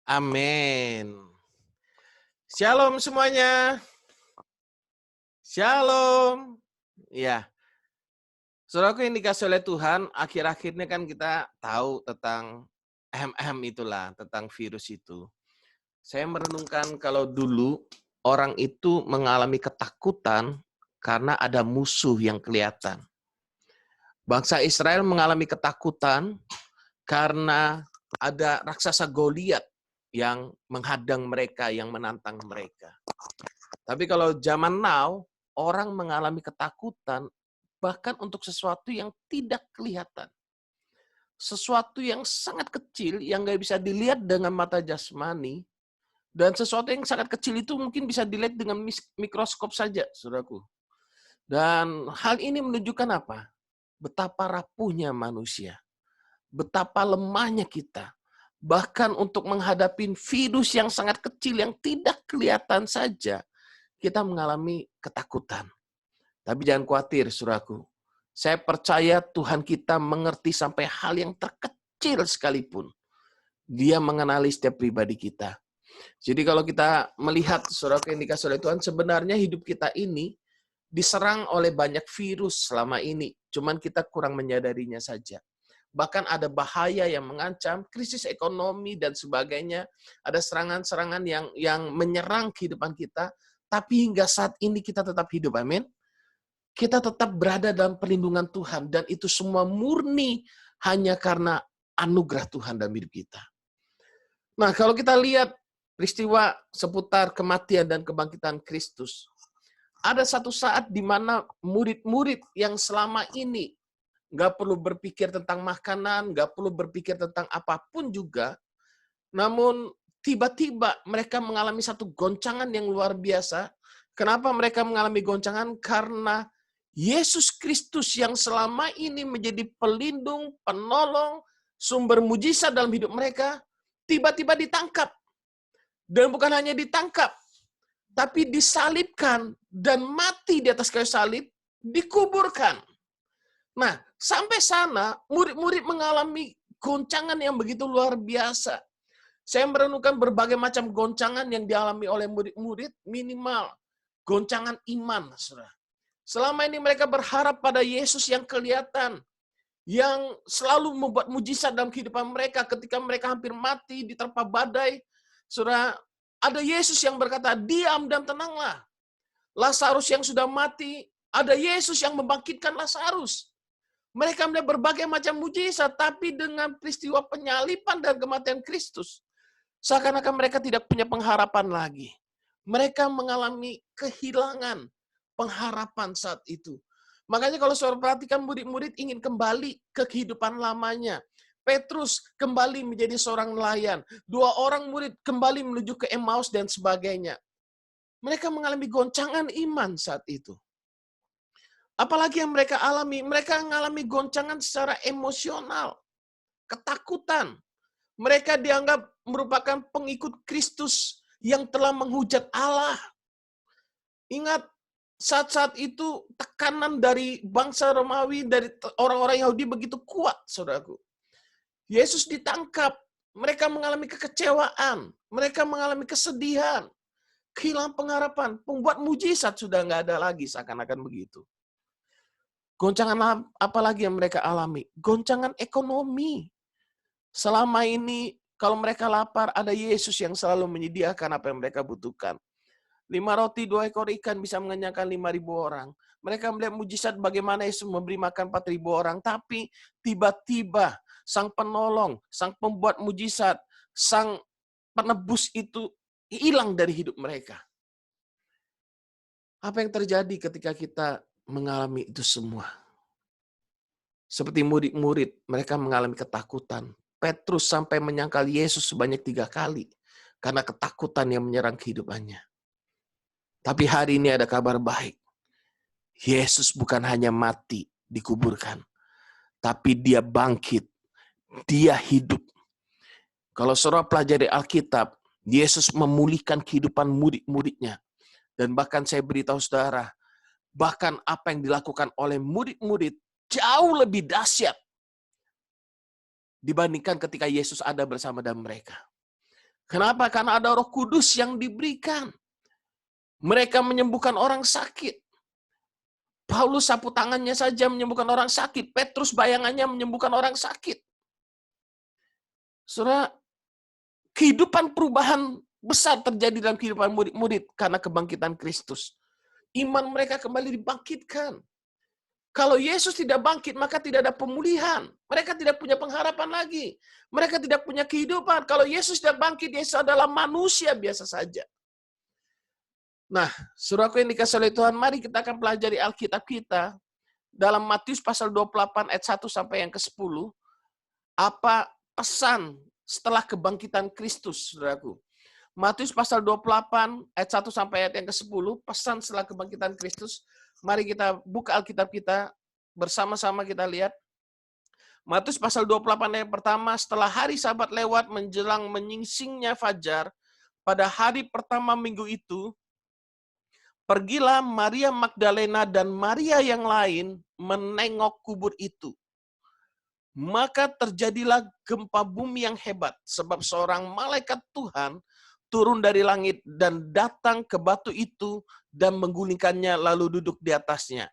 Amin. Shalom semuanya. Shalom. Ya, saudaraku yang dikasih oleh Tuhan, akhir-akhirnya kan kita tahu tentang itulah, tentang virus itu. Saya merenungkan kalau dulu orang itu mengalami ketakutan karena ada musuh yang kelihatan. Bangsa Israel mengalami ketakutan karena ada raksasa Goliat yang menghadang mereka, yang menantang mereka. Tapi kalau zaman now, orang mengalami ketakutan bahkan untuk sesuatu yang tidak kelihatan. Sesuatu yang sangat kecil, yang nggak bisa dilihat dengan mata jasmani, dan sesuatu yang sangat kecil itu mungkin bisa dilihat dengan mikroskop saja, saudaraku. Dan hal ini menunjukkan apa? Betapa rapuhnya manusia. Betapa lemahnya kita. Bahkan untuk menghadapi virus yang sangat kecil, yang tidak kelihatan saja, kita mengalami ketakutan. Tapi jangan khawatir, saudaraku. Saya percaya Tuhan kita mengerti sampai hal yang terkecil sekalipun. Dia mengenali setiap pribadi kita. Jadi kalau kita melihat, saudaraku yang dikasih oleh Tuhan, sebenarnya hidup kita ini diserang oleh banyak virus selama ini. Cuman kita kurang menyadarinya saja. Bahkan ada bahaya yang mengancam, krisis ekonomi dan sebagainya. Ada serangan-serangan yang menyerang kehidupan kita. Tapi hingga saat ini kita tetap hidup, amin. Kita tetap berada dalam perlindungan Tuhan. Dan itu semua murni hanya karena anugerah Tuhan dalam hidup kita. Nah, kalau kita lihat peristiwa seputar kematian dan kebangkitan Kristus, ada satu saat di mana murid-murid yang selama ini nggak perlu berpikir tentang makanan, nggak perlu berpikir tentang apapun juga, namun tiba-tiba mereka mengalami satu goncangan yang luar biasa. Kenapa mereka mengalami goncangan? Karena Yesus Kristus yang selama ini menjadi pelindung, penolong, sumber mujizat dalam hidup mereka, tiba-tiba ditangkap. Dan bukan hanya ditangkap, tapi disalibkan dan mati di atas kayu salib, dikuburkan. Nah, sampai sana murid-murid mengalami goncangan yang begitu luar biasa. Saya merenungkan berbagai macam goncangan yang dialami oleh murid-murid, minimal goncangan iman, saudara. Selama ini mereka berharap pada Yesus yang kelihatan, yang selalu membuat mujizat dalam kehidupan mereka ketika mereka hampir mati diterpa badai. Saudara, ada Yesus yang berkata, diam dan tenanglah. Lazarus yang sudah mati, ada Yesus yang membangkitkan Lazarus. Mereka melihat berbagai macam mujizat, tapi dengan peristiwa penyaliban dan kematian Kristus, seakan-akan mereka tidak punya pengharapan lagi. Mereka mengalami kehilangan pengharapan saat itu. Makanya kalau saudara perhatikan, murid-murid ingin kembali ke kehidupan lamanya. Petrus kembali menjadi seorang nelayan. 2 orang murid kembali menuju ke Emmaus dan sebagainya. Mereka mengalami goncangan iman saat itu. Apalagi yang mereka alami? Mereka mengalami goncangan secara emosional. Ketakutan. Mereka dianggap merupakan pengikut Kristus yang telah menghujat Allah. Ingat, saat-saat itu tekanan dari bangsa Romawi, dari orang-orang Yahudi begitu kuat, saudaraku. Yesus ditangkap, mereka mengalami kekecewaan, mereka mengalami kesedihan, kehilangan pengharapan, pembuat mujizat sudah nggak ada lagi, seakan-akan begitu. Goncangan apa lagi yang mereka alami? Goncangan ekonomi. Selama ini, kalau mereka lapar, ada Yesus yang selalu menyediakan apa yang mereka butuhkan. 5 roti, 2 ekor ikan bisa mengenyangkan 5.000 orang. Mereka melihat mujizat bagaimana Yesus memberi makan 4.000 orang. Tapi tiba-tiba sang penolong, sang pembuat mujizat, sang penebus itu hilang dari hidup mereka. Apa yang terjadi ketika kita mengalami itu semua? Seperti murid-murid, mereka mengalami ketakutan. Petrus sampai menyangkal Yesus sebanyak 3 kali karena ketakutan yang menyerang kehidupannya. Tapi hari ini ada kabar baik. Yesus bukan hanya mati, dikuburkan. Tapi dia bangkit. Dia hidup. Kalau saudara pelajari Alkitab, Yesus memulihkan kehidupan murid-muridnya. Dan bahkan saya beritahu saudara, bahkan apa yang dilakukan oleh murid-murid jauh lebih dahsyat dibandingkan ketika Yesus ada bersama dengan mereka. Kenapa? Karena ada Roh Kudus yang diberikan. Mereka menyembuhkan orang sakit. Paulus sapu tangannya saja menyembuhkan orang sakit. Petrus bayangannya menyembuhkan orang sakit. Saudara, kehidupan perubahan besar terjadi dalam kehidupan murid-murid karena kebangkitan Kristus. Iman mereka kembali dibangkitkan. Kalau Yesus tidak bangkit, maka tidak ada pemulihan. Mereka tidak punya pengharapan lagi. Mereka tidak punya kehidupan. Kalau Yesus tidak bangkit, Yesus adalah manusia biasa saja. Nah, saudaraku yang dikasihi oleh Tuhan, mari kita akan pelajari Alkitab kita dalam Matius pasal 28 ayat 1 sampai yang ke-10. Apa pesan setelah kebangkitan Kristus, saudaraku? Matius pasal 28 ayat 1 sampai ayat yang ke-10, pesan setelah kebangkitan Kristus. Mari kita buka Alkitab kita, bersama-sama kita lihat. Matius pasal 28 ayat pertama, setelah hari Sabat lewat menjelang menyingsingnya fajar, pada hari pertama minggu itu, pergilah Maria Magdalena dan Maria yang lain menengok kubur itu. Maka terjadilah gempa bumi yang hebat, sebab seorang malaikat Tuhan turun dari langit dan datang ke batu itu dan menggulingkannya lalu duduk di atasnya.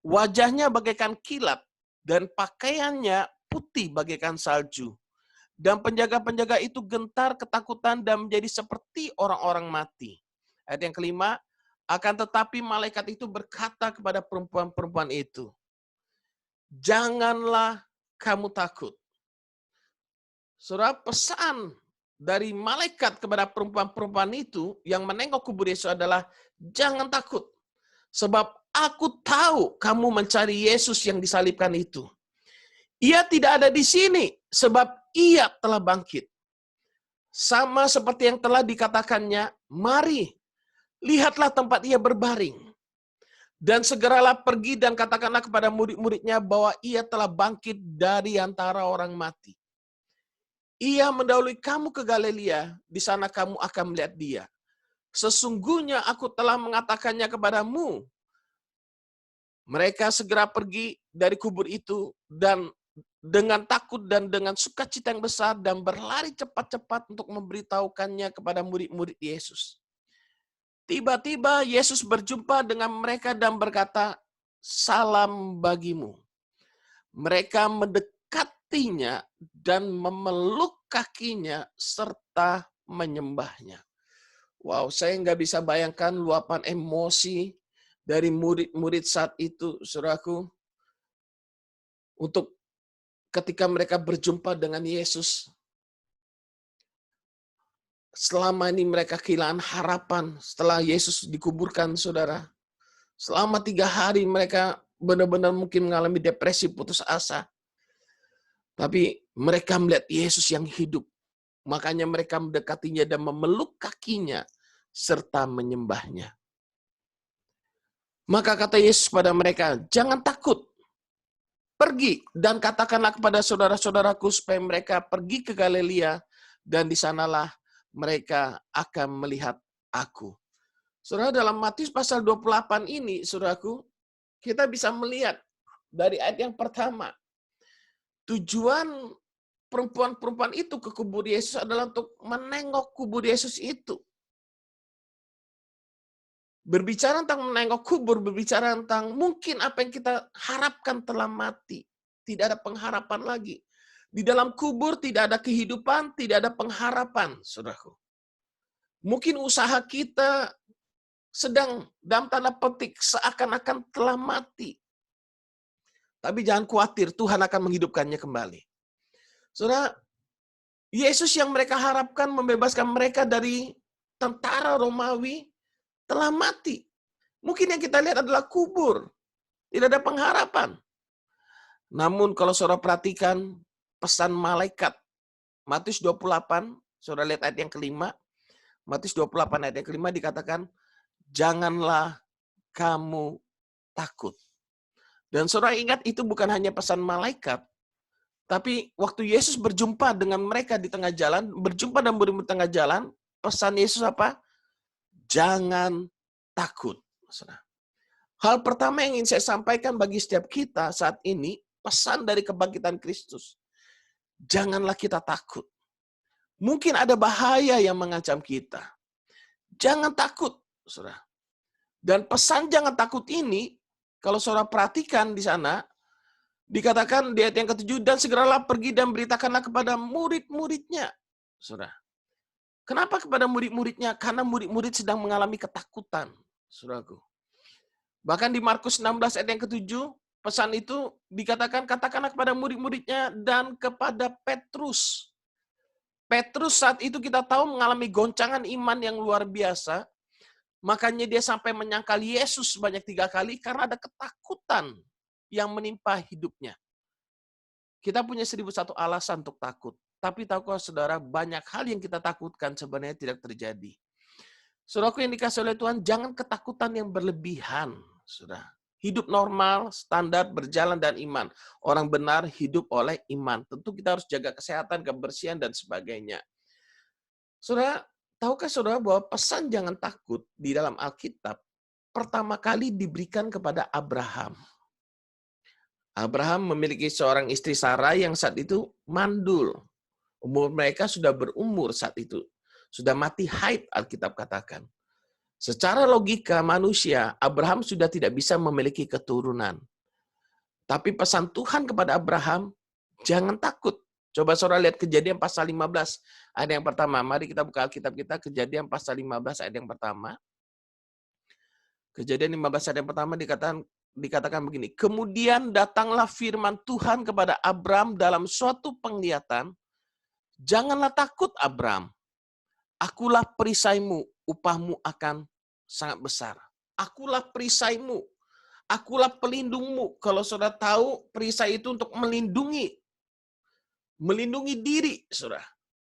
Wajahnya bagaikan kilat dan pakaiannya putih bagaikan salju. Dan penjaga-penjaga itu gentar ketakutan dan menjadi seperti orang-orang mati. Ayat yang kelima, akan tetapi malaikat itu berkata kepada perempuan-perempuan itu, janganlah kamu takut. Saudara, pesan dari malaikat kepada perempuan-perempuan itu yang menengok kubur Yesus adalah jangan takut. Sebab aku tahu kamu mencari Yesus yang disalibkan itu. Ia tidak ada di sini sebab ia telah bangkit. Sama seperti yang telah dikatakannya, mari, lihatlah tempat ia berbaring. Dan segeralah pergi dan katakanlah kepada murid-muridnya bahwa ia telah bangkit dari antara orang mati. Ia mendahului kamu ke Galilea, di sana kamu akan melihat dia. Sesungguhnya aku telah mengatakannya kepadamu. Mereka segera pergi dari kubur itu dan dengan takut dan dengan sukacita yang besar dan berlari cepat-cepat untuk memberitahukannya kepada murid-murid Yesus. Tiba-tiba Yesus berjumpa dengan mereka dan berkata, salam bagimu. Mereka mendekatinya dan memeluk kakinya serta menyembahnya. Wow, saya nggak bisa bayangkan luapan emosi dari murid-murid saat itu, saudaraku. Untuk ketika mereka berjumpa dengan Yesus. Selama ini mereka kehilangan harapan setelah Yesus dikuburkan, saudara. Selama 3 hari mereka benar-benar mungkin mengalami depresi, putus asa. Tapi mereka melihat Yesus yang hidup. Makanya mereka mendekatinya dan memeluk kakinya serta menyembahnya. Maka kata Yesus pada mereka, jangan takut. Pergi dan katakanlah kepada saudara-saudaraku supaya mereka pergi ke Galilea dan di sanalah mereka akan melihat aku. Saudara, dalam Matius pasal 28 ini, saudaraku, kita bisa melihat dari ayat yang pertama, tujuan perempuan-perempuan itu ke kubur Yesus adalah untuk menengok kubur Yesus itu. Berbicara tentang menengok kubur, berbicara tentang mungkin apa yang kita harapkan telah mati. Tidak ada pengharapan lagi. Di dalam kubur tidak ada kehidupan, tidak ada pengharapan, saudaraku. Mungkin usaha kita sedang dalam tanda petik seakan-akan telah mati. Tapi jangan khawatir, Tuhan akan menghidupkannya kembali. Saudara, Yesus yang mereka harapkan membebaskan mereka dari tentara Romawi telah mati. Mungkin yang kita lihat adalah kubur. Tidak ada pengharapan. Namun kalau saudara perhatikan pesan malaikat, Matius 28, saudara lihat ayat yang kelima, Matius 28 ayat yang kelima dikatakan, janganlah kamu takut. Dan saudara ingat itu bukan hanya pesan malaikat, tapi waktu Yesus berjumpa dengan mereka di tengah jalan, berjumpa dan murid di tengah jalan, pesan Yesus apa? Jangan takut. Saudara. Hal pertama yang ingin saya sampaikan bagi setiap kita saat ini, pesan dari kebangkitan Kristus. Janganlah kita takut. Mungkin ada bahaya yang mengancam kita. Jangan takut, saudara. Dan pesan jangan takut ini, kalau saudara perhatikan di sana, dikatakan di ayat yang ke-7, dan segeralah pergi dan beritakanlah kepada murid-muridnya. Saudara. Kenapa kepada murid-muridnya? Karena murid-murid sedang mengalami ketakutan, saudaraku. Bahkan di Markus 16 ayat yang ke-7, pesan itu dikatakan, katakanlah kepada murid-muridnya dan kepada Petrus. Petrus saat itu kita tahu mengalami goncangan iman yang luar biasa, makanya dia sampai menyangkal Yesus sebanyak 3 kali karena ada ketakutan yang menimpa hidupnya. Kita punya 1001 alasan untuk takut, tapi tahukah saudara, banyak hal yang kita takutkan sebenarnya tidak terjadi. Saudaraku yang dikasih oleh Tuhan, jangan ketakutan yang berlebihan, saudara. Hidup normal, standar, berjalan dan iman. Orang benar hidup oleh iman. Tentu kita harus jaga kesehatan, kebersihan, dan sebagainya. Saudara, tahukah saudara bahwa pesan jangan takut di dalam Alkitab pertama kali diberikan kepada Abraham. Abraham memiliki seorang istri Sarah yang saat itu mandul. Umur mereka sudah berumur saat itu. Sudah mati haid, Alkitab katakan. Secara logika manusia, Abraham sudah tidak bisa memiliki keturunan. Tapi pesan Tuhan kepada Abraham, jangan takut. Coba saudara lihat Kejadian pasal 15 ayat yang pertama. Mari kita buka Alkitab kita, Kejadian pasal 15 ayat yang pertama. Kejadian 15 ayat yang pertama dikatakan begini. Kemudian datanglah firman Tuhan kepada Abram dalam suatu penglihatan. Janganlah takut Abram. Akulah perisaimu, upahmu akan sangat besar. Akulah perisaimu, akulah pelindungmu. Kalau saudara tahu, perisai itu untuk melindungi diri, saudara.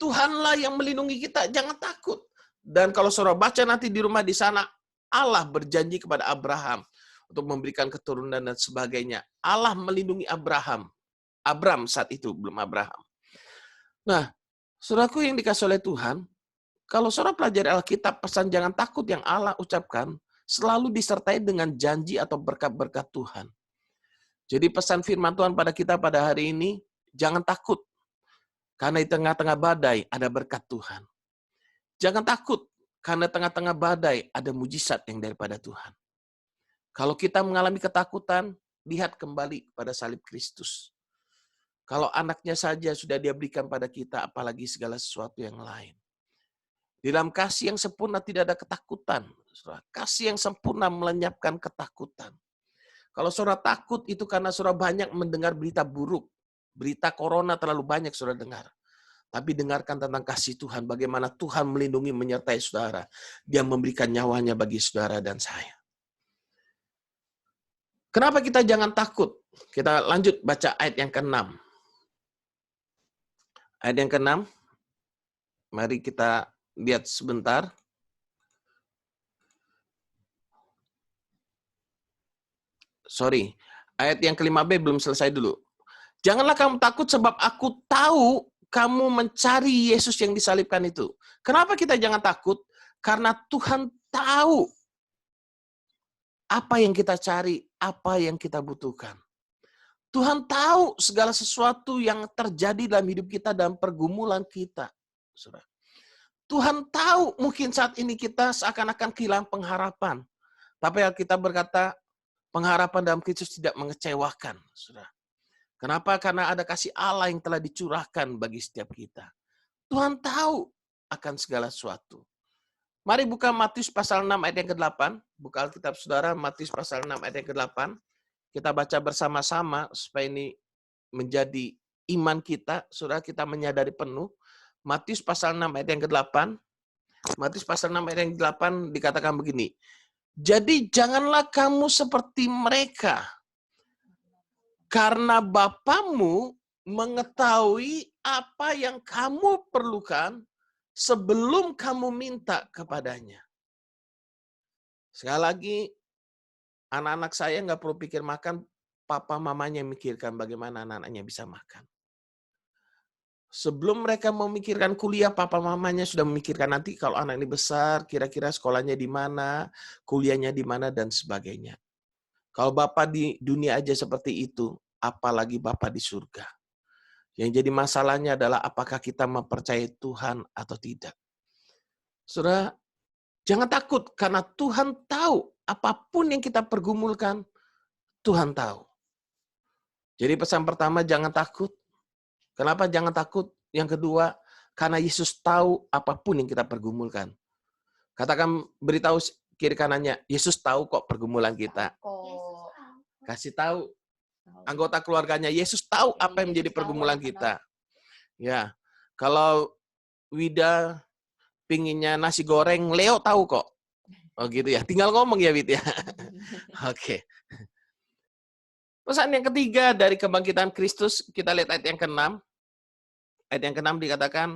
Tuhanlah yang melindungi kita, jangan takut. Dan kalau saudara baca nanti di rumah di sana, Allah berjanji kepada Abraham untuk memberikan keturunan dan sebagainya. Allah melindungi Abram saat itu, belum Abraham. Nah, saudaraku yang dikasih oleh Tuhan, kalau saudara pelajari Alkitab, pesan jangan takut yang Allah ucapkan selalu disertai dengan janji atau berkat-berkat Tuhan. Jadi pesan firman Tuhan pada kita pada hari ini, jangan takut. Karena di tengah-tengah badai ada berkat Tuhan. Jangan takut, karena tengah-tengah badai ada mujizat yang daripada Tuhan. Kalau kita mengalami ketakutan, lihat kembali pada salib Kristus. Kalau anaknya saja sudah dia berikan pada kita, apalagi segala sesuatu yang lain. Di dalam kasih yang sempurna tidak ada ketakutan. Kasih yang sempurna melenyapkan ketakutan. Kalau saudara takut itu karena saudara banyak mendengar berita buruk. Berita corona terlalu banyak saudara dengar. Tapi dengarkan tentang kasih Tuhan. Bagaimana Tuhan melindungi, menyertai saudara. Dia memberikan nyawanya bagi saudara dan saya. Kenapa kita jangan takut? Kita lanjut baca ayat yang ke-6. Ayat yang ke-6. Mari kita lihat sebentar. Sorry, ayat yang ke-5b belum selesai dulu. Janganlah kamu takut sebab aku tahu kamu mencari Yesus yang disalibkan itu. Kenapa kita jangan takut? Karena Tuhan tahu apa yang kita cari, apa yang kita butuhkan. Tuhan tahu segala sesuatu yang terjadi dalam hidup kita dan pergumulan kita. Saudara. Tuhan tahu mungkin saat ini kita seakan-akan kehilangan pengharapan. Tapi kita berkata, pengharapan dalam Kristus tidak mengecewakan. Saudara. Kenapa? Karena ada kasih Allah yang telah dicurahkan bagi setiap kita. Tuhan tahu akan segala sesuatu. Mari buka Matius pasal 6 ayat yang ke-8. Buka Alkitab saudara, Matius pasal 6 ayat yang ke-8. Kita baca bersama-sama supaya ini menjadi iman kita. Saudara, kita menyadari penuh. Matius pasal 6 ayat yang ke-8. Matius pasal 6 ayat yang ke-8 dikatakan begini. Jadi janganlah kamu seperti mereka. Karena Bapamu mengetahui apa yang kamu perlukan sebelum kamu minta kepadanya. Sekali lagi, anak-anak saya nggak perlu pikir makan, papa mamanya mikirkan bagaimana anak-anaknya bisa makan. Sebelum mereka memikirkan kuliah, papa mamanya sudah memikirkan nanti kalau anak ini besar, kira-kira sekolahnya di mana, kuliahnya di mana, dan sebagainya. Kalau Bapak di dunia aja seperti itu, apalagi Bapak di surga. Yang jadi masalahnya adalah apakah kita mempercayai Tuhan atau tidak. Saudara, jangan takut karena Tuhan tahu apapun yang kita pergumulkan, Tuhan tahu. Jadi pesan pertama, jangan takut. Kenapa jangan takut? Yang kedua, karena Yesus tahu apapun yang kita pergumulkan. Katakan, beritahu kiri kanannya, Yesus tahu kok pergumulan kita. Kasih tahu anggota keluarganya, Yesus tahu apa yang menjadi pergumulan kita. Ya, kalau Wida pinginnya nasi goreng, Leo tahu kok. Oh gitu ya, tinggal ngomong ya Wid ya. Oke. Pesan yang ketiga dari kebangkitan Kristus, kita lihat ayat yang ke-6. Ayat yang ke-6 dikatakan,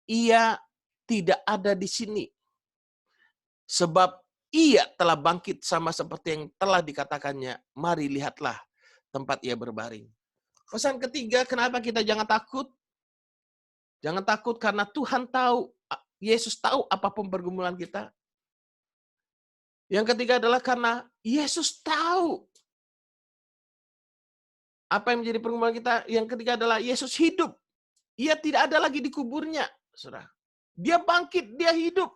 ia tidak ada di sini. Sebab ia telah bangkit sama seperti yang telah dikatakannya. Mari lihatlah tempat ia berbaring. Pesan ketiga, kenapa kita jangan takut? Jangan takut karena Tuhan tahu, Yesus tahu apapun pergumulan kita. Yang ketiga adalah karena Yesus tahu apa yang menjadi pergumulan kita. Yang ketiga adalah Yesus hidup. Ia tidak ada lagi di kuburnya, saudara. Dia bangkit, dia hidup.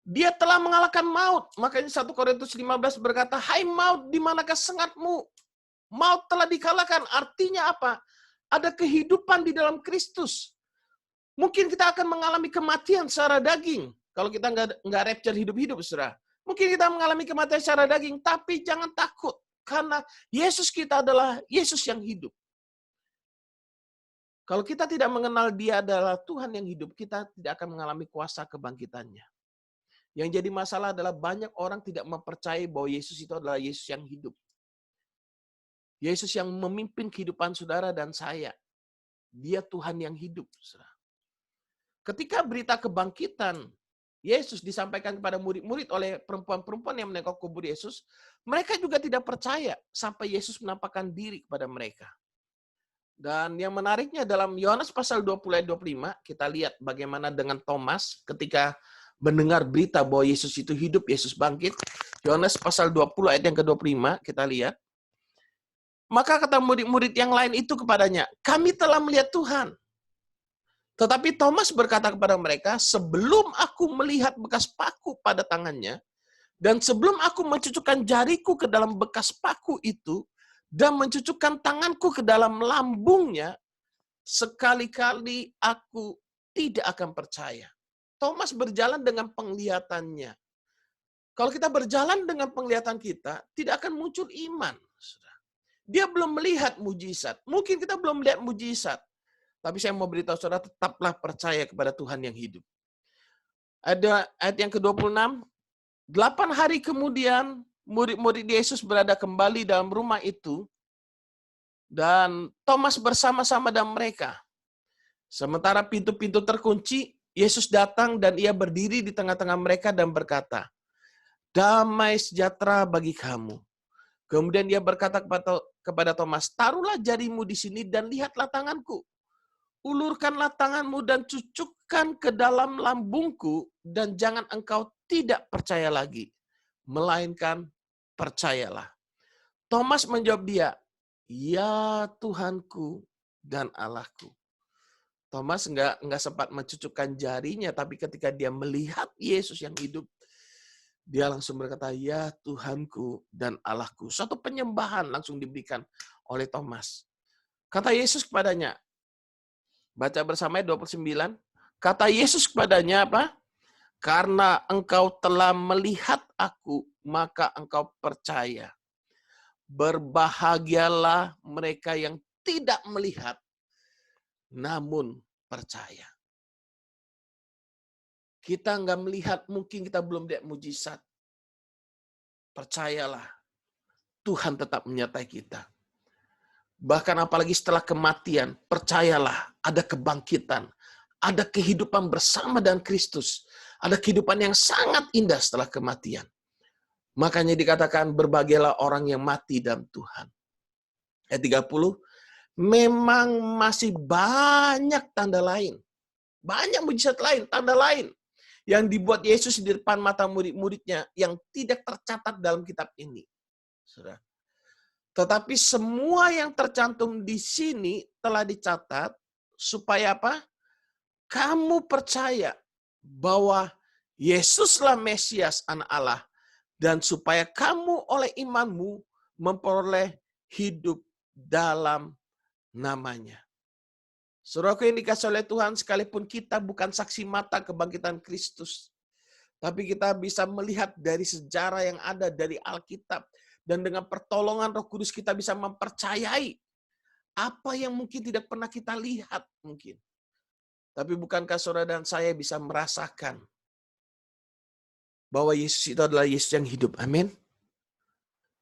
Dia telah mengalahkan maut. Makanya 1 Korintus 15 berkata, hai maut, di manakah sengatmu? Maut telah dikalahkan. Artinya apa? Ada kehidupan di dalam Kristus. Mungkin kita akan mengalami kematian secara daging. Kalau kita nggak rapture hidup-hidup, saudara. Mungkin kita mengalami kematian secara daging, tapi jangan takut. Karena Yesus kita adalah Yesus yang hidup. Kalau kita tidak mengenal dia adalah Tuhan yang hidup, kita tidak akan mengalami kuasa kebangkitannya. Yang jadi masalah adalah banyak orang tidak mempercayai bahwa Yesus itu adalah Yesus yang hidup. Yesus yang memimpin kehidupan saudara dan saya. Dia Tuhan yang hidup. Saudara. Ketika berita kebangkitan Yesus disampaikan kepada murid-murid oleh perempuan-perempuan yang menengok kubur Yesus, mereka juga tidak percaya sampai Yesus menampakkan diri kepada mereka. Dan yang menariknya dalam Yohanes pasal 20 ayat 25, kita lihat bagaimana dengan Thomas ketika mendengar berita bahwa Yesus itu hidup, Yesus bangkit. Yohanes pasal 20 ayat yang ke-25, kita lihat. Maka kata murid-murid yang lain itu kepadanya, kami telah melihat Tuhan. Tetapi Thomas berkata kepada mereka, sebelum aku melihat bekas paku pada tangannya, dan sebelum aku mencucukkan jariku ke dalam bekas paku itu, dan mencucukkan tanganku ke dalam lambungnya, sekali-kali aku tidak akan percaya. Thomas berjalan dengan penglihatannya. Kalau kita berjalan dengan penglihatan kita, tidak akan muncul iman. Dia belum melihat mujizat. Mungkin kita belum melihat mujizat. Tapi saya mau beritahu saudara, tetaplah percaya kepada Tuhan yang hidup. Ada ayat yang ke-26. 8 hari kemudian, murid-murid Yesus berada kembali dalam rumah itu. Dan Thomas bersama-sama dengan mereka. Sementara pintu-pintu terkunci, Yesus datang dan ia berdiri di tengah-tengah mereka dan berkata, damai sejahtera bagi kamu. Kemudian dia berkata kepada Thomas, taruhlah jarimu di sini dan lihatlah tanganku. Ulurkanlah tanganmu dan cucukkan ke dalam lambungku dan jangan engkau tidak percaya lagi, melainkan percayalah. Thomas menjawab dia, ya Tuhanku dan Allahku. Thomas nggak sempat mencucukkan jarinya, tapi ketika dia melihat Yesus yang hidup, dia langsung berkata, ya Tuhanku dan Allahku. Suatu penyembahan langsung diberikan oleh Thomas. Kata Yesus kepadanya, baca bersama 29, kata Yesus kepadanya apa? Karena engkau telah melihat aku, maka engkau percaya. Berbahagialah mereka yang tidak melihat, namun percaya. Kita nggak melihat, mungkin kita belum lihat mujizat. Percayalah, Tuhan tetap menyertai kita. Bahkan apalagi setelah kematian, percayalah ada kebangkitan, ada kehidupan bersama dengan Kristus, ada kehidupan yang sangat indah setelah kematian. Makanya dikatakan berbahagialah orang yang mati dalam Tuhan. Ayat 30, memang masih banyak tanda lain, banyak mujizat lain, tanda lain yang dibuat Yesus di depan mata murid-muridnya yang tidak tercatat dalam kitab ini. Saudara. Tetapi semua yang tercantum di sini telah dicatat supaya apa? Kamu percaya bahwa Yesuslah Mesias Anak Allah, dan supaya kamu oleh imanmu memperoleh hidup dalam namanya. Saudaraku yang dikasihi oleh Tuhan, sekalipun kita bukan saksi mata kebangkitan Kristus, tapi kita bisa melihat dari sejarah yang ada dari Alkitab, dan dengan pertolongan Roh Kudus kita bisa mempercayai apa yang mungkin tidak pernah kita lihat mungkin. Tapi bukankah saudara dan saya bisa merasakan bahwa Yesus itu adalah Yesus yang hidup? Amin.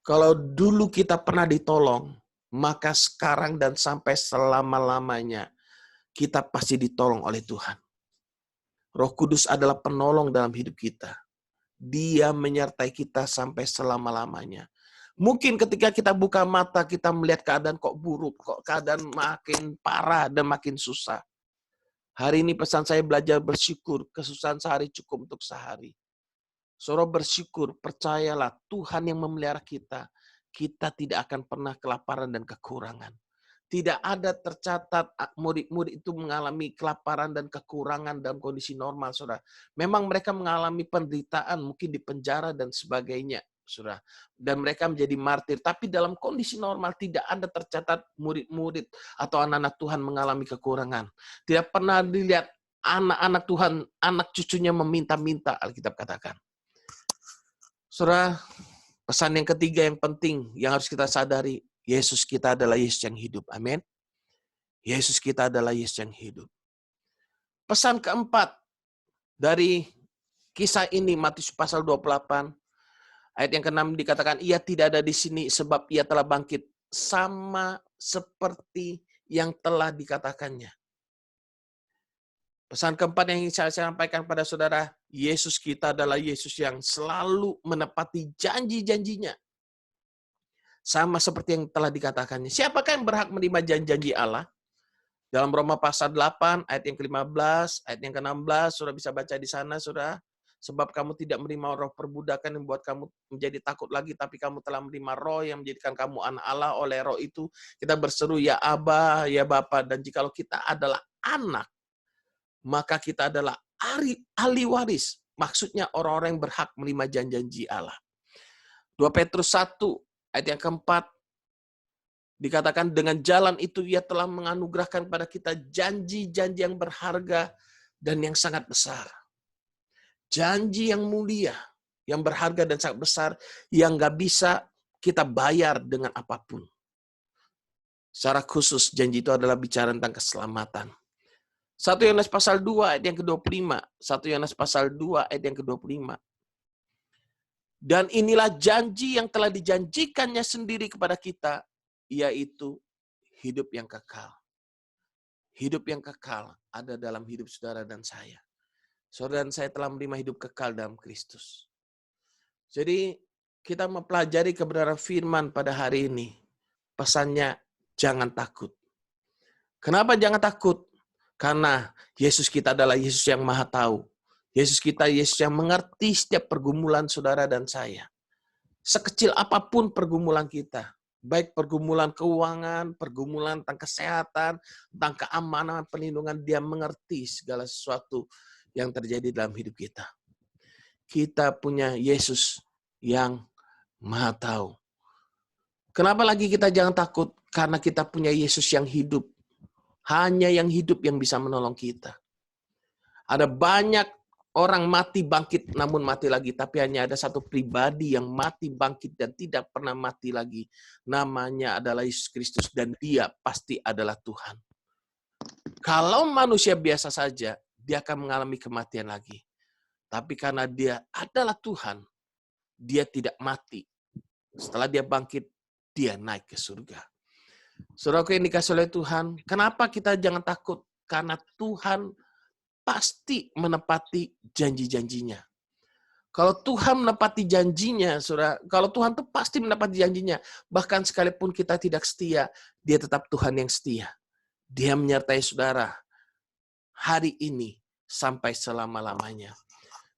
Kalau dulu kita pernah ditolong, maka sekarang dan sampai selama-lamanya kita pasti ditolong oleh Tuhan. Roh Kudus adalah penolong dalam hidup kita. Dia menyertai kita sampai selama-lamanya. Mungkin ketika kita buka mata, kita melihat keadaan kok buruk, kok keadaan makin parah dan makin susah. Hari ini pesan saya belajar bersyukur, kesusahan sehari cukup untuk sehari. Saudara bersyukur, percayalah Tuhan yang memelihara kita. Kita tidak akan pernah kelaparan dan kekurangan. Tidak ada tercatat murid-murid itu mengalami kelaparan dan kekurangan dalam kondisi normal, saudara. Memang mereka mengalami penderitaan, mungkin di penjara dan sebagainya, saudara. Dan mereka menjadi martir. Tapi dalam kondisi normal tidak ada tercatat murid-murid atau anak-anak Tuhan mengalami kekurangan. Tidak pernah dilihat anak-anak Tuhan, anak cucunya meminta-minta, Alkitab katakan. Saudara, pesan yang ketiga yang penting yang harus kita sadari, Yesus kita adalah Yesus yang hidup. Amin. Yesus kita adalah Yesus yang hidup. Pesan keempat dari kisah ini, Matius pasal 28, ayat yang ke-6 dikatakan, ia tidak ada di sini sebab ia telah bangkit sama seperti yang telah dikatakannya. Pesan keempat yang ingin saya sampaikan pada saudara, Yesus kita adalah Yesus yang selalu menepati janji-janjinya. Sama seperti yang telah dikatakannya. Siapakah yang berhak menerima janji-janji Allah? Dalam Roma pasal 8, ayat yang ke-15, ayat yang ke-16, saudara bisa baca di sana, saudara. Sebab kamu tidak menerima roh perbudakan yang membuat kamu menjadi takut lagi, tapi kamu telah menerima roh yang menjadikan kamu anak Allah. Oleh roh itu kita berseru, ya Aba, ya Bapa. Dan jikalau kita adalah anak, maka kita adalah ahli waris. Maksudnya orang-orang yang berhak menerima janji-janji Allah. 2 Petrus 1, ayat yang keempat, dikatakan dengan jalan itu ia telah menganugerahkan pada kita janji-janji yang berharga dan yang sangat besar. Janji yang mulia, yang berharga dan sangat besar, yang gak bisa kita bayar dengan apapun. Secara khusus janji itu adalah bicara tentang keselamatan. 1 Yohanes pasal 2 ayat yang ke-25. 1 Yohanes pasal 2 ayat yang ke-25. Dan inilah janji yang telah dijanjikannya sendiri kepada kita, yaitu hidup yang kekal. Hidup yang kekal ada dalam hidup saudara dan saya. Saudara dan saya telah menerima hidup kekal dalam Kristus. Jadi kita mempelajari kebenaran firman pada hari ini. Pesannya, jangan takut. Kenapa jangan takut? Karena Yesus kita adalah Yesus yang Maha Tahu. Yesus kita, Yesus yang mengerti setiap pergumulan saudara dan saya. Sekecil apapun pergumulan kita, baik pergumulan keuangan, pergumulan tentang kesehatan, tentang keamanan, perlindungan, dia mengerti segala sesuatu yang terjadi dalam hidup kita. Kita punya Yesus yang Maha Tahu. Kenapa lagi kita jangan takut? Karena kita punya Yesus yang hidup. Hanya yang hidup yang bisa menolong kita. Ada banyak orang mati bangkit namun mati lagi. Tapi hanya ada satu pribadi yang mati bangkit dan tidak pernah mati lagi. Namanya adalah Yesus Kristus dan dia pasti adalah Tuhan. Kalau manusia biasa saja, dia akan mengalami kematian lagi. Tapi karena dia adalah Tuhan, dia tidak mati. Setelah dia bangkit, dia naik ke surga. Saudaraku yang dikasihi oleh Tuhan, kenapa kita jangan takut? Karena Tuhan pasti menepati janji-janjinya. Kalau Tuhan menepati janjinya, saudara, kalau Tuhan itu pasti menepati janjinya. Bahkan sekalipun kita tidak setia, dia tetap Tuhan yang setia. Dia menyertai saudara hari ini sampai selama-lamanya.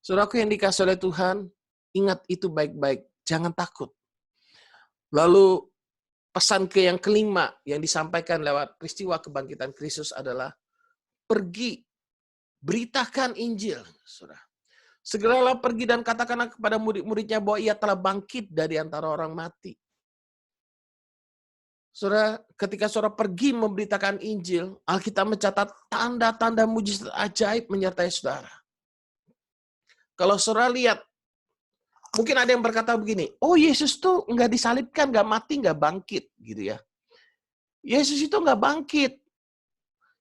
Saudaraku yang dikasihi oleh Tuhan, ingat itu baik-baik. Jangan takut. Lalu pesan yang kelima yang disampaikan lewat peristiwa kebangkitan Kristus adalah pergi, beritakan Injil. Saudara. Segeralah pergi dan katakanlah kepada murid-muridnya bahwa ia telah bangkit dari antara orang mati. Saudara, ketika saudara pergi memberitakan Injil, Alkitab mencatat tanda-tanda mujizat ajaib menyertai saudara. Kalau saudara lihat, mungkin ada yang berkata begini, oh Yesus tuh nggak disalibkan, nggak mati, nggak bangkit, gitu ya. Yesus itu nggak bangkit.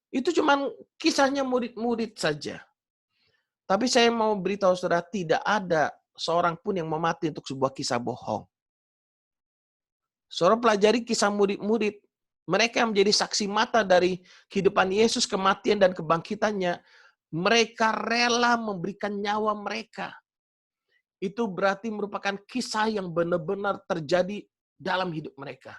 Itu cuman kisahnya murid-murid saja. Tapi saya mau beritahu saudara, tidak ada seorang pun yang mau mati untuk sebuah kisah bohong. Saudara pelajari kisah murid-murid. Mereka yang menjadi saksi mata dari kehidupan Yesus, kematian dan kebangkitannya. Mereka rela memberikan nyawa mereka. Itu berarti merupakan kisah yang benar-benar terjadi dalam hidup mereka.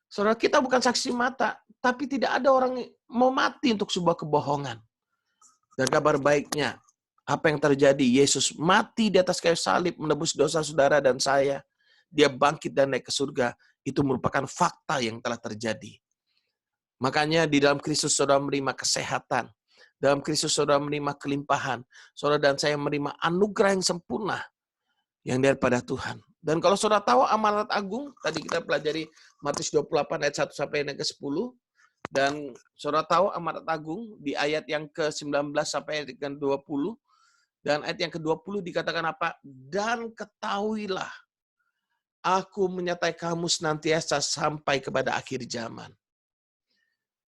Saudara, kita bukan saksi mata, tapi tidak ada orang yang mau mati untuk sebuah kebohongan. Dan kabar baiknya, apa yang terjadi? Yesus mati di atas kayu salib, menebus dosa saudara dan saya. Dia bangkit dan naik ke surga. Itu merupakan fakta yang telah terjadi. Makanya di dalam Kristus saudara menerima kesehatan. Dalam Kristus saudara menerima kelimpahan. Saudara dan saya menerima anugerah yang sempurna yang daripada Tuhan. Dan kalau saudara tahu amanat agung, tadi kita pelajari Matius 28 ayat 1 sampai ayat ke-10. Dan saudara tahu amanat agung di ayat yang ke-19 sampai ayat yang ke-20. Dan ayat yang ke-20 dikatakan apa? Dan ketahuilah, aku menyertai kamu senantiasa sampai kepada akhir zaman.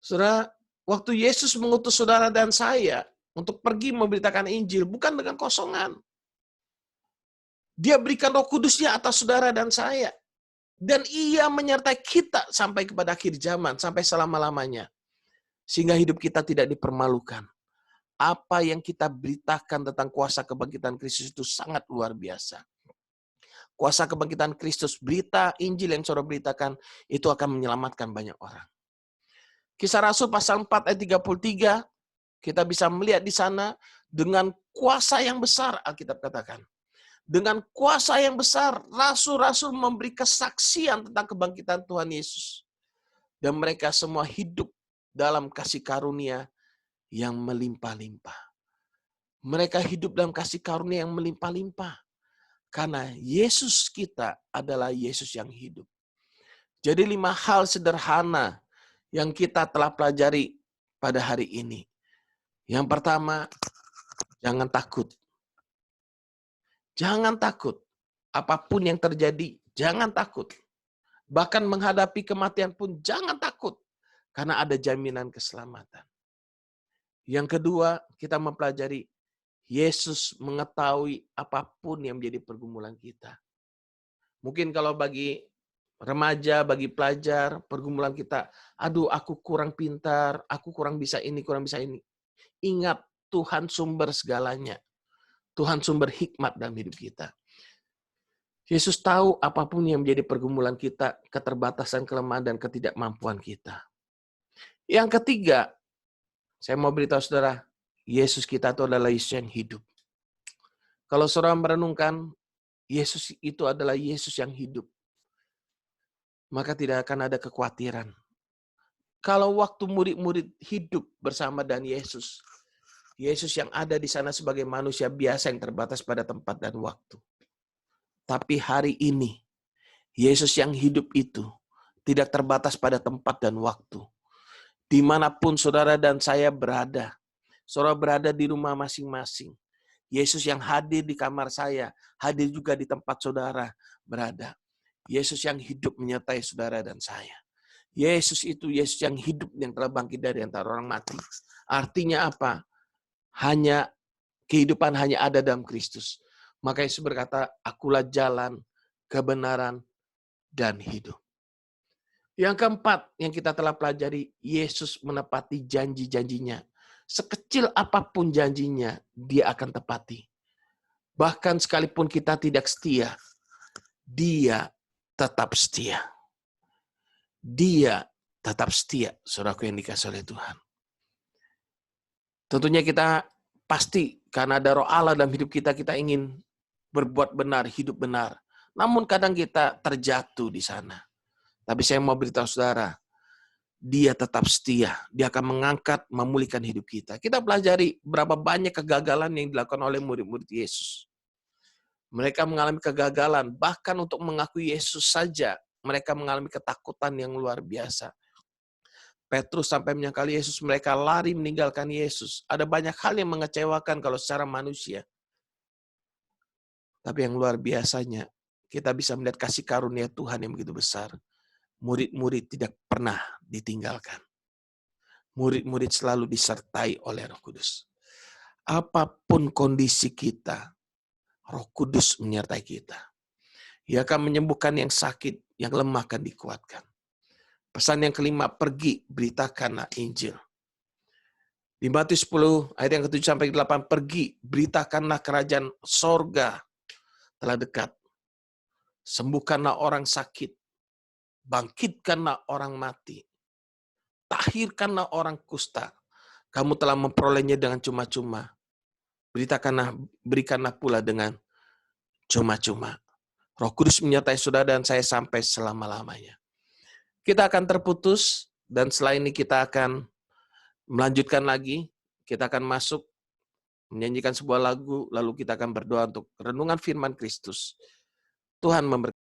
Saudara, waktu Yesus mengutus saudara dan saya untuk pergi memberitakan Injil, bukan dengan kosongan. Dia berikan Roh Kudusnya atas saudara dan saya. Dan ia menyertai kita sampai kepada akhir zaman, sampai selama-lamanya. Sehingga hidup kita tidak dipermalukan. Apa yang kita beritakan tentang kuasa kebangkitan Kristus itu sangat luar biasa. Kuasa kebangkitan Kristus, berita Injil yang saudara beritakan, itu akan menyelamatkan banyak orang. Kisah Rasul pasal 4 ayat 33, kita bisa melihat di sana dengan kuasa yang besar, Alkitab katakan. Dengan kuasa yang besar, rasul-rasul memberi kesaksian tentang kebangkitan Tuhan Yesus. Dan mereka semua hidup dalam kasih karunia yang melimpah-limpah. Mereka hidup dalam kasih karunia yang melimpah-limpah. Karena Yesus kita adalah Yesus yang hidup. Jadi 5 hal sederhana yang kita telah pelajari pada hari ini. Yang pertama, jangan takut. Jangan takut. Apapun yang terjadi, jangan takut. Bahkan menghadapi kematian pun jangan takut. Karena ada jaminan keselamatan. Yang kedua, kita mempelajari Yesus mengetahui apapun yang menjadi pergumulan kita. Mungkin kalau bagi remaja, bagi pelajar, pergumulan kita, aduh aku kurang pintar, aku kurang bisa ini, kurang bisa ini. Ingat, Tuhan sumber segalanya. Tuhan sumber hikmat dalam hidup kita. Yesus tahu apapun yang menjadi pergumulan kita, keterbatasan, kelemahan, dan ketidakmampuan kita. Yang ketiga, saya mau beritahu saudara, Yesus kita itu adalah Yesus yang hidup. Kalau saudara merenungkan, Yesus itu adalah Yesus yang hidup, maka tidak akan ada kekhawatiran. Kalau waktu murid-murid hidup bersama dengan Yesus, Yesus yang ada di sana sebagai manusia biasa yang terbatas pada tempat dan waktu. Tapi hari ini, Yesus yang hidup itu tidak terbatas pada tempat dan waktu. Dimanapun saudara dan saya berada, saudara berada di rumah masing-masing. Yesus yang hadir di kamar saya, hadir juga di tempat saudara berada. Yesus yang hidup menyertai saudara dan saya. Yesus itu Yesus yang hidup yang telah bangkit dari antara orang mati. Artinya apa? Kehidupan hanya ada dalam Kristus. Maka Yesus berkata, akulah jalan, kebenaran, dan hidup. Yang keempat yang kita telah pelajari, Yesus menepati janji-janjinya. Sekecil apapun janjinya, dia akan tepati. Bahkan sekalipun kita tidak setia, dia tetap setia. Dia tetap setia, saudaraku yang dikasihi oleh Tuhan. Tentunya kita pasti karena ada Roh Allah dalam hidup kita, kita ingin berbuat benar, hidup benar. Namun kadang kita terjatuh di sana. Tapi saya mau beritahu saudara, Dia tetap setia. Dia akan mengangkat, memulihkan hidup kita. Kita pelajari berapa banyak kegagalan yang dilakukan oleh murid-murid Yesus. Mereka mengalami kegagalan, bahkan untuk mengakui Yesus saja, mereka mengalami ketakutan yang luar biasa. Petrus sampai menyangkal Yesus, mereka lari meninggalkan Yesus. Ada banyak hal yang mengecewakan kalau secara manusia. Tapi yang luar biasanya, kita bisa melihat kasih karunia Tuhan yang begitu besar. Murid-murid tidak pernah ditinggalkan. Murid-murid selalu disertai oleh Roh Kudus. Apapun kondisi kita, Roh Kudus menyertai kita. Ia akan menyembuhkan yang sakit, yang lemah akan dikuatkan. Pesan yang kelima, pergi, beritakanlah Injil. Di Matius 10 ayat yang ke-7 sampai 8, pergi, beritakanlah kerajaan sorga telah dekat. Sembuhkanlah orang sakit, bangkitkanlah orang mati, tahirkanlah orang kusta. Kamu telah memperolehnya dengan cuma-cuma. Berikanlah pula dengan cuma-cuma. Roh Kudus menyertai saudara dan saya sampai selama-lamanya. Kita akan terputus dan setelah ini kita akan melanjutkan lagi. Kita akan masuk menyanyikan sebuah lagu, lalu kita akan berdoa untuk renungan firman Kristus. Tuhan memberkati.